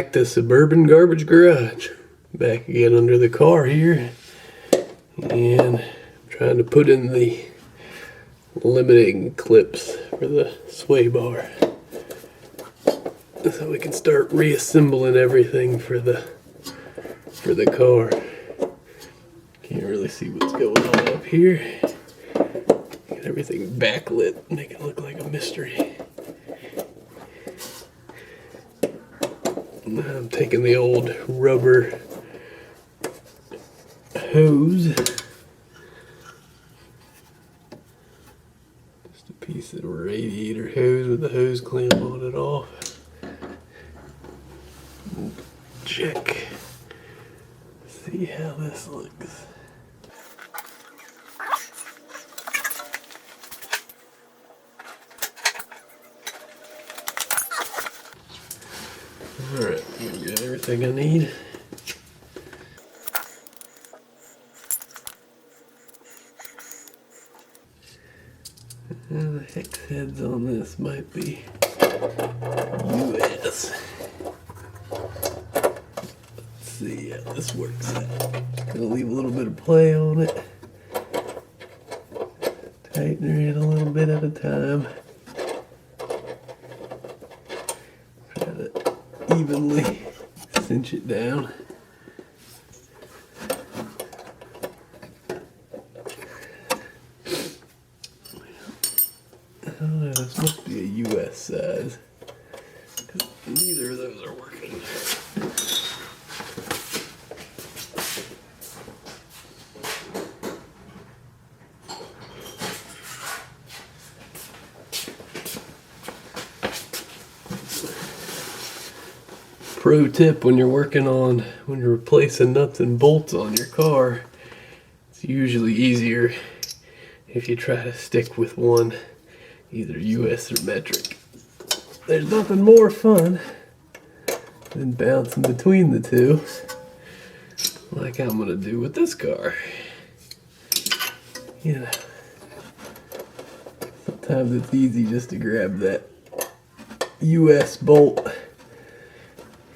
back to Suburban Garbage Garage. Back again under the car here. And I'm trying to put in the limiting clips for the sway bar. So we can start reassembling everything for the car. Can't really see what's going on up here. Get everything backlit, make it look like a mystery. I'm taking the old rubber hose. Just a piece of radiator hose with the hose clamp on it off. Check. See how this looks. Alright, got everything I need. And the hex heads on this might be US. Let's see how this works out. Gonna leave a little bit of play on it. Tighten her in a little bit at a time. Try to evenly cinch it down. I don't know, this must be a US size, because neither of those are working. Pro tip when you're when you're replacing nuts and bolts on your car, it's usually easier if you try to stick with one, either US or metric. There's nothing more fun than bouncing between the two, like I'm gonna do with this car. You know, sometimes it's easy just to grab that US bolt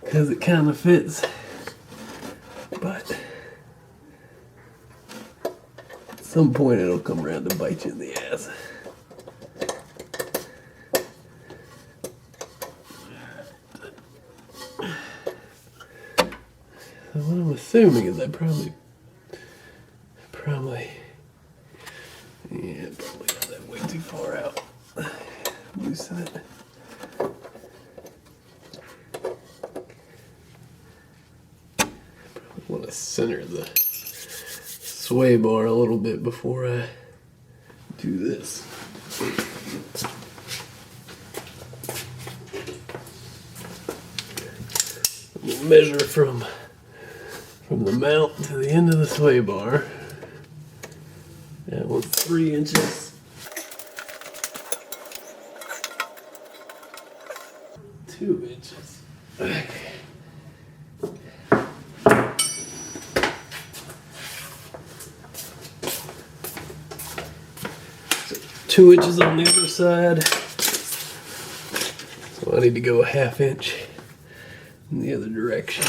because it kind of fits, but at some point it'll come around to bite you in the ass. So what I'm assuming is I probably got that way too far out. Loosen it. Probably want to center the sway bar a little bit before I do this. We'll measure from the mount to the end of the sway bar. That one's 3 inches. 2 inches. Okay. So 2 inches on the other side. So I need to go a 1/2 inch in the other direction.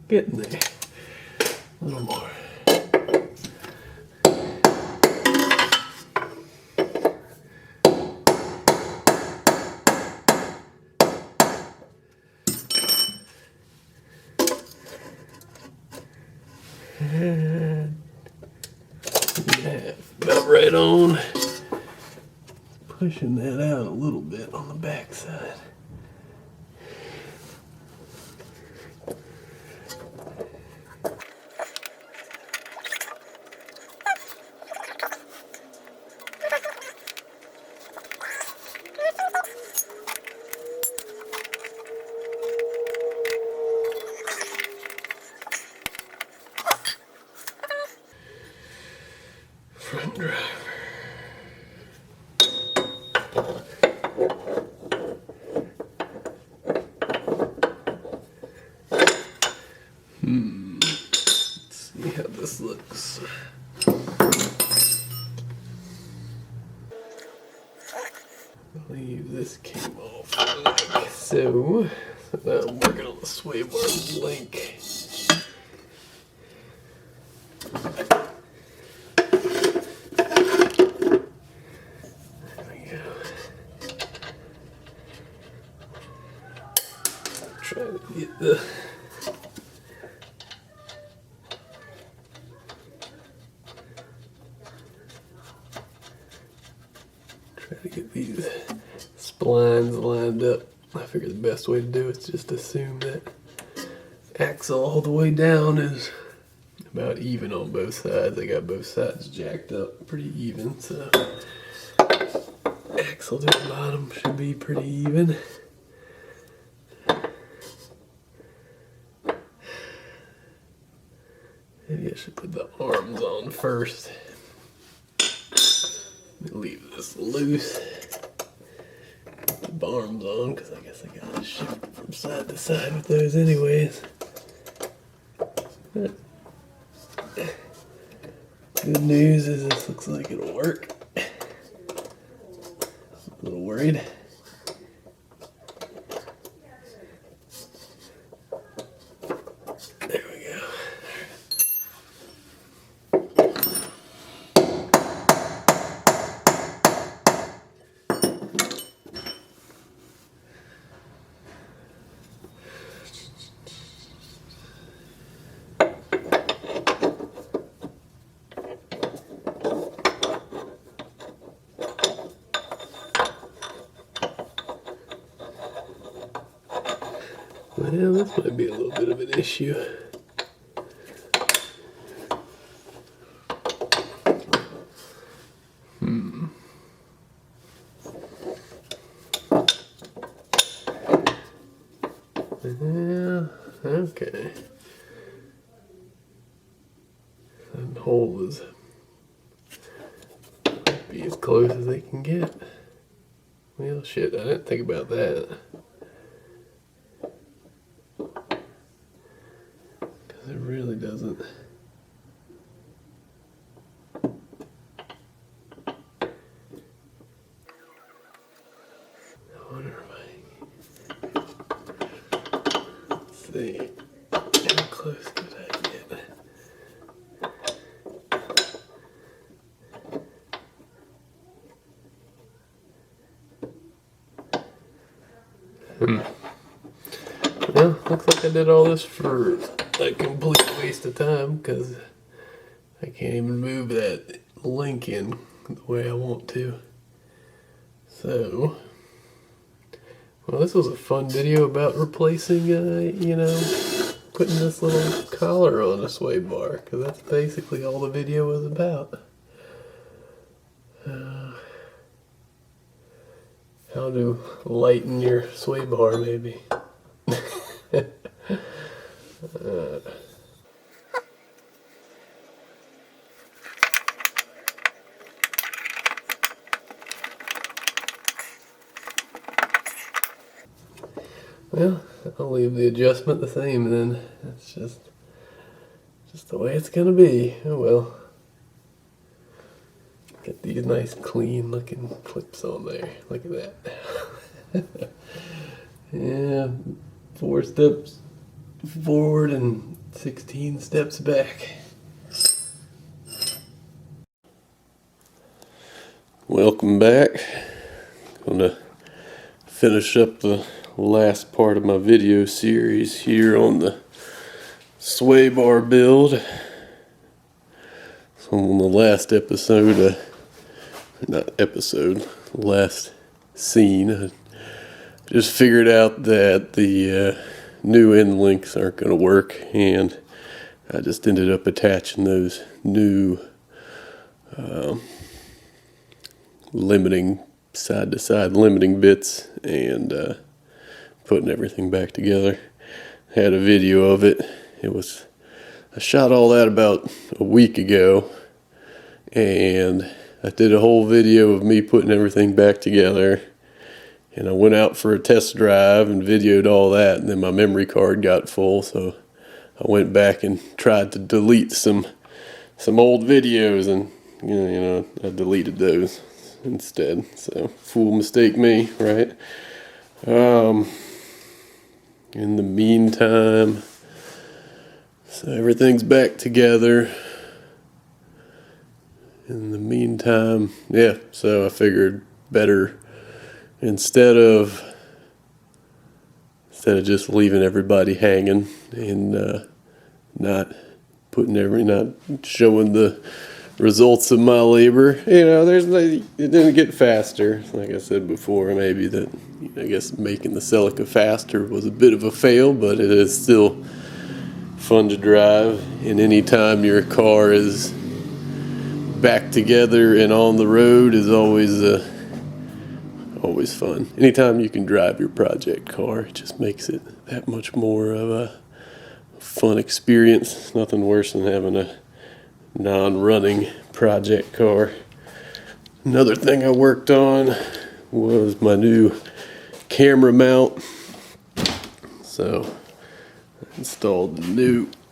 Getting there. A little more. And yeah, about right on. Pushing that out a little bit on the back side. Front driver. Let's see how this looks. believe this came off like so. So now I'm working on the sway bar link. There we go. Try to get the these splines lined up. I figure the best way to do it is just assume that axle all the way down is about even on both sides. I got both sides jacked up pretty even, so axle to the bottom should be pretty even. Maybe I should put the arms on first. Leave this loose. Put the arms on because I guess I gotta shift from side to side with those anyways. But good news is this looks like it'll work. I'm a little worried. There we go. Well, this might be a little bit of an issue. Yeah, okay. That hole is be as close as they can get. Well, shit, I didn't think about that. Because it really doesn't. I wonder if let's see. How close could I get? Well, looks like I did all this for a complete waste of time because I can't even move that link in the way I want to. So, well, this was a fun video about replacing, you know, putting this little collar on a sway bar, because that's basically all the video was about. How to lighten your sway bar, maybe. Well, I'll leave the adjustment the same then. That's just the way it's gonna be. Oh well. Get these nice clean looking clips on there. Look at that. Yeah, 4 steps forward and 16 steps back. Welcome back. Gonna finish up the last part of my video series here on the sway bar build. So on the last episode, last scene, I just figured out that the new end links aren't going to work, and I just ended up attaching those new limiting side-to-side limiting bits and putting everything back together. Had a video of it. I shot all that about a week ago, and I did a whole video of me putting everything back together, and I went out for a test drive and videoed all that, and then my memory card got full, so I went back and tried to delete some old videos, and you know I deleted those. instead. So fool mistake me, right? In the meantime, so everything's back together. In the meantime, yeah, so I figured better instead of just leaving everybody hanging and not showing the results of my labor. It didn't get faster. Like I said before, maybe that I guess making the Celica faster was a bit of a fail, but it is still fun to drive. And anytime your car is back together and on the road is always fun. Anytime you can drive your project car, it just makes it that much more of a fun experience. Nothing worse than having a non-running project car. Another thing I worked on was my new camera mount. So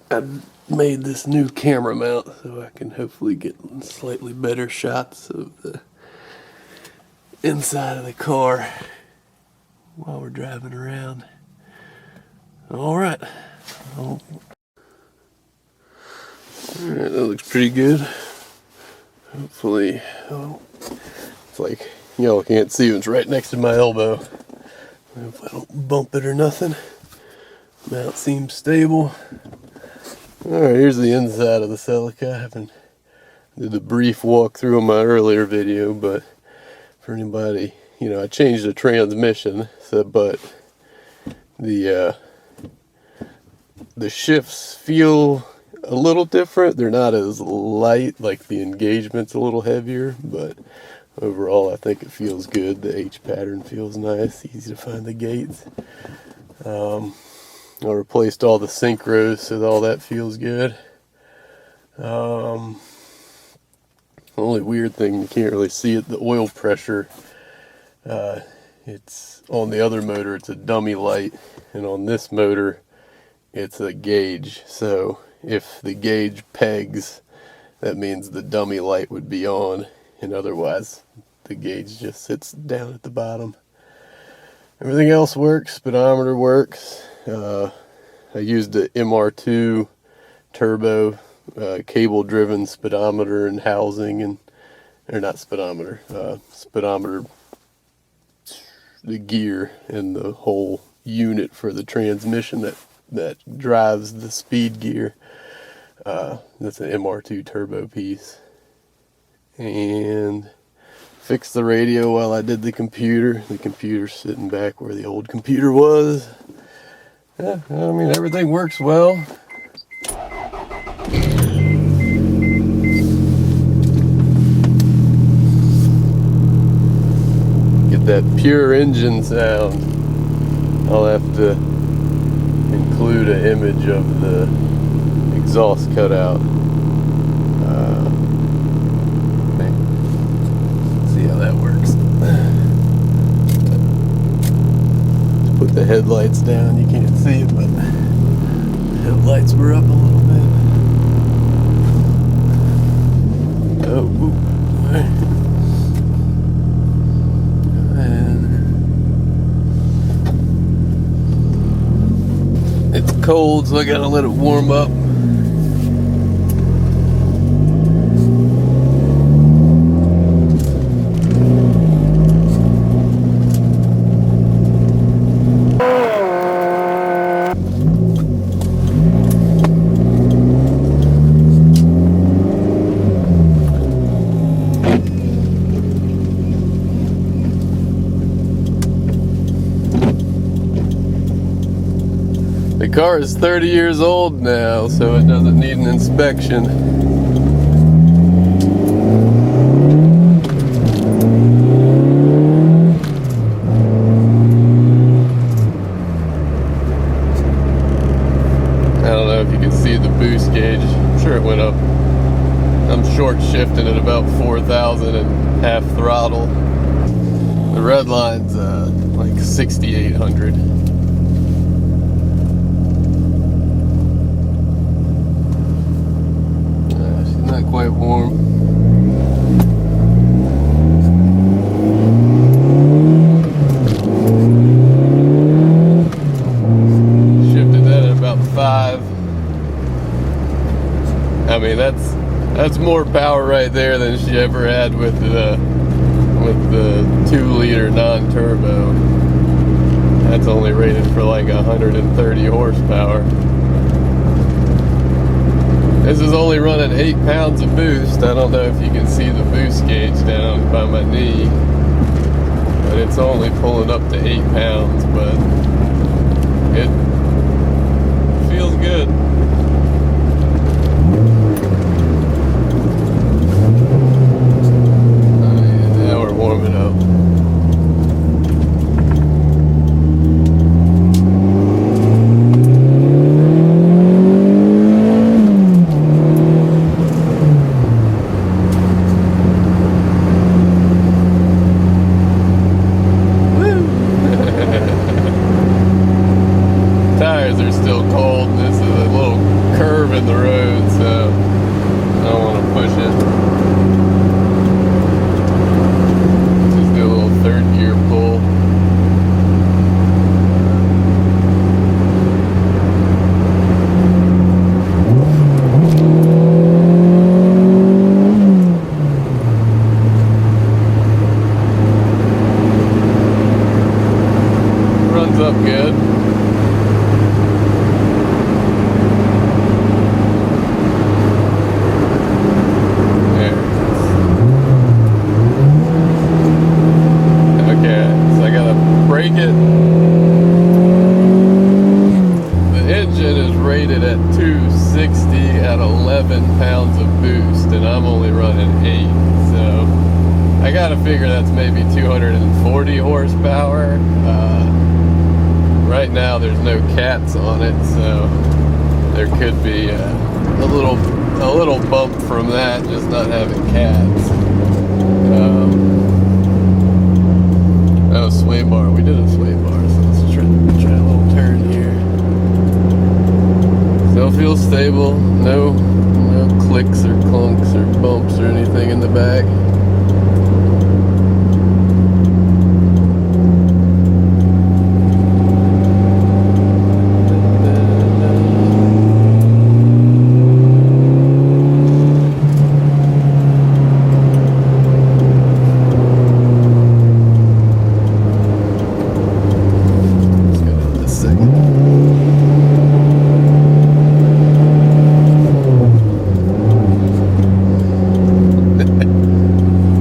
I made this new camera mount so I can hopefully get slightly better shots of the inside of the car while we're driving around. Alright, that looks pretty good. Hopefully, it's like y'all can't see, it's right next to my elbow. Hopefully I don't bump it or nothing. Mount seems stable. Alright, here's the inside of the Celica. I haven't did a brief walkthrough on my earlier video, but for anybody, I changed the transmission, but the shifts feel a little different. They're not as light, like the engagement's a little heavier, but overall I think it feels good. The H pattern feels nice, easy to find the gates. I replaced all the synchros, so all that feels good. The only weird thing, you can't really see it, the oil pressure. It's on the other motor, it's a dummy light, and on this motor, it's a gauge. So if the gauge pegs, that means the dummy light would be on, and otherwise the gauge just sits down at the bottom. Everything else works. Speedometer works. I used the MR2 turbo cable driven speedometer and housing, speedometer, the gear and the whole unit for the transmission that drives the speed gear. That's an MR2 turbo piece. And fixed the radio while I did the computer. The computer's sitting back where the old computer was. Yeah, I mean, everything works well. Get that pure engine sound. I'll have to include an image of the exhaust cutout. See how that works. Put the headlights down. You can't see it, but the headlights were up a little bit. Oh, and it's cold, so I gotta let it warm up. The car is 30 years old now, so it doesn't need an inspection. I don't know if you can see the boost gauge. I'm sure it went up. I'm short shifting at about 4,000 and half throttle. The red line's like 6,800. Quite warm. I mean, that's more power right there than she ever had with the 2-liter non-turbo. That's only rated for like 130 horsepower. This is only running 8 pounds of boost. I don't know if you can see the boost gauge down by my knee, but it's only pulling up to 8 pounds, but it feels good. Now we're warming up. Tires are still cold. This is a little curve in the road, so I don't want to push it. Just do a little third gear pull. Runs up good. Brake it. The engine is rated at 260 at 11 pounds of boost, and I'm only running 8, so I gotta figure that's maybe 240 horsepower. Right now there's no cats on it, so there could be a little bump from that, just not having cats. Oh, sway bar. We did a sway bar, so let's try a little turn here. Still feels stable. No clicks or clunks or bumps or anything in the back.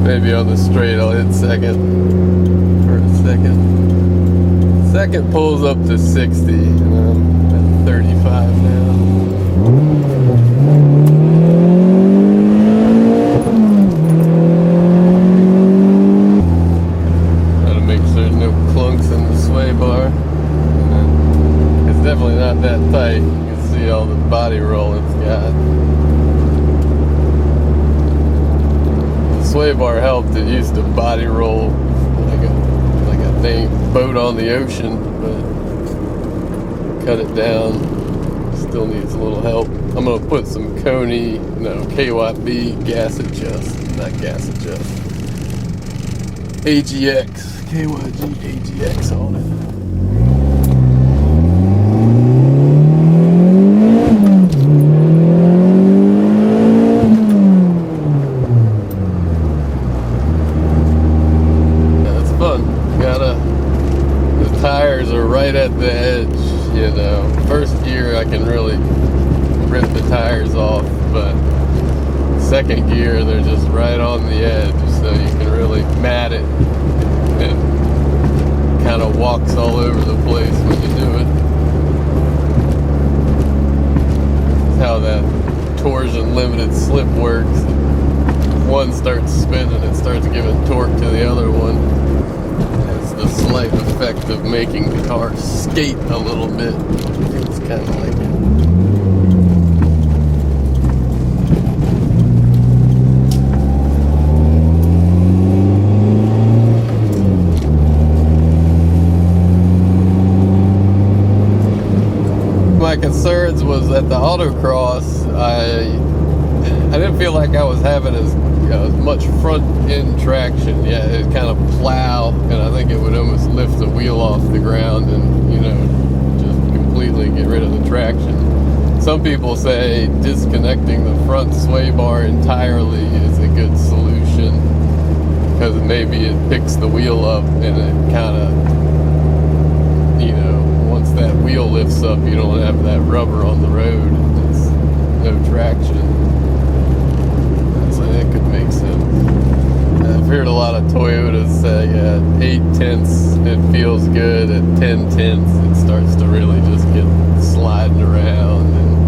Maybe on the straight I'll hit second for a second. Second pulls up to 60, and I'm at 35 now. Gotta make sure there's no clunks in the sway bar. It's definitely not that tight. You can see all the body roll it's got. Sway bar helped. It used to body roll like a dang boat on the ocean, but cut it down. Still needs a little help. I'm gonna put some KYB gas adjust, not gas adjust, AGX, KYG AGX on it. The tires are right at the edge, you know. First gear I can really rip the tires off, but second gear they're just right on the edge, so you can really mat it, and kind of walks all over the place when you do it. That's how that torsion limited slip works. If one starts spinning, it starts giving torque to the other one. The slight effect of making the car skate a little bit. It's kind of like it. My concerns was at the autocross, I didn't feel like I was having as much front end traction. Yeah, it kind of plow, and I think it would almost lift the wheel off the ground and, just completely get rid of the traction. some people say disconnecting the front sway bar entirely is a good solution, because maybe it picks the wheel up and it kind of, you know, once that wheel lifts up, you don't have that rubber on the road. It's no traction. So that could make sense. I've heard a lot of Toyotas say at 8/10 it feels good, at 10/10 it starts to really just get sliding around and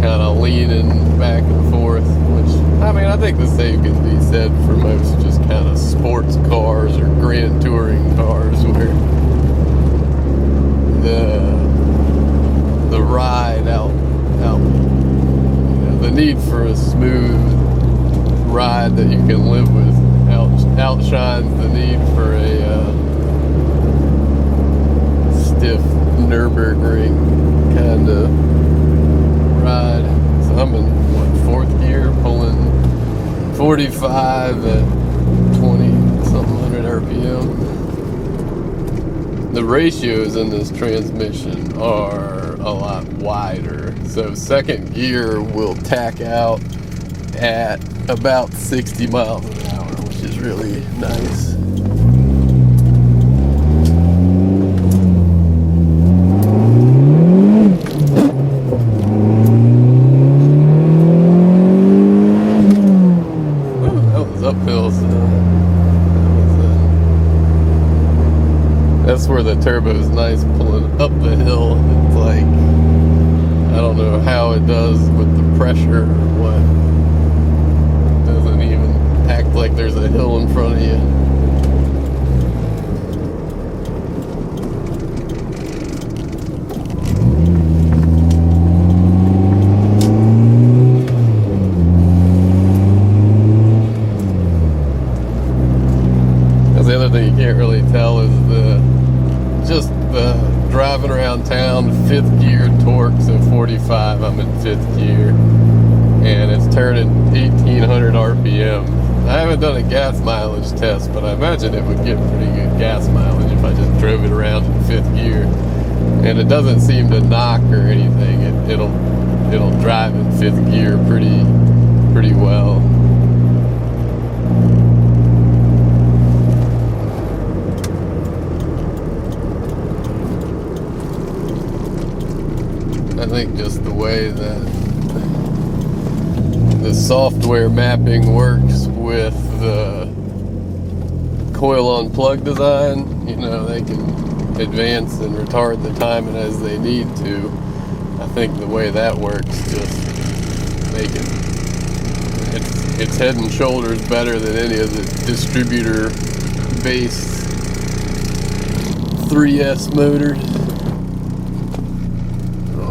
kind of leaning back and forth, which, I mean, I think the same can be said for most just kind of sports cars or grand touring cars, where the ride out, you know, the need for a smooth ride that you can live with outshines the need for a stiff Nürburgring kind of ride. So I'm in, what, fourth gear, pulling 45 at 20-something hundred RPM. The ratios in this transmission are a lot wider. So second gear will tack out at about 60 miles an hour, which is really nice. That was uphill, so that's where the turbo is nice, pulling up the hill. It's like, I don't know how it does with the pressure or what. Doesn't even act like there's a hill in front of you. That's the other thing you can't really tell is just the driving around town, fifth gear torque, so 45, I'm in fifth gear, and it's turning 1800 RPM. I haven't done a gas mileage test, but I imagine it would get pretty good gas mileage if I just drove it around in fifth gear. And it doesn't seem to knock or anything. It'll drive in fifth gear pretty well. I think just the way that the software mapping works with the coil on plug design, you know, they can advance and retard the timing as they need to. I think the way that works just making it's head and shoulders better than any of the distributor based 3S motors.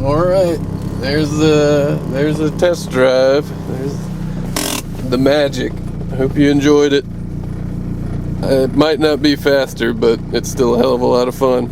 Alright, there's a test drive. There's the Magic. I hope you enjoyed it. It might not be faster, but it's still a hell of a lot of fun.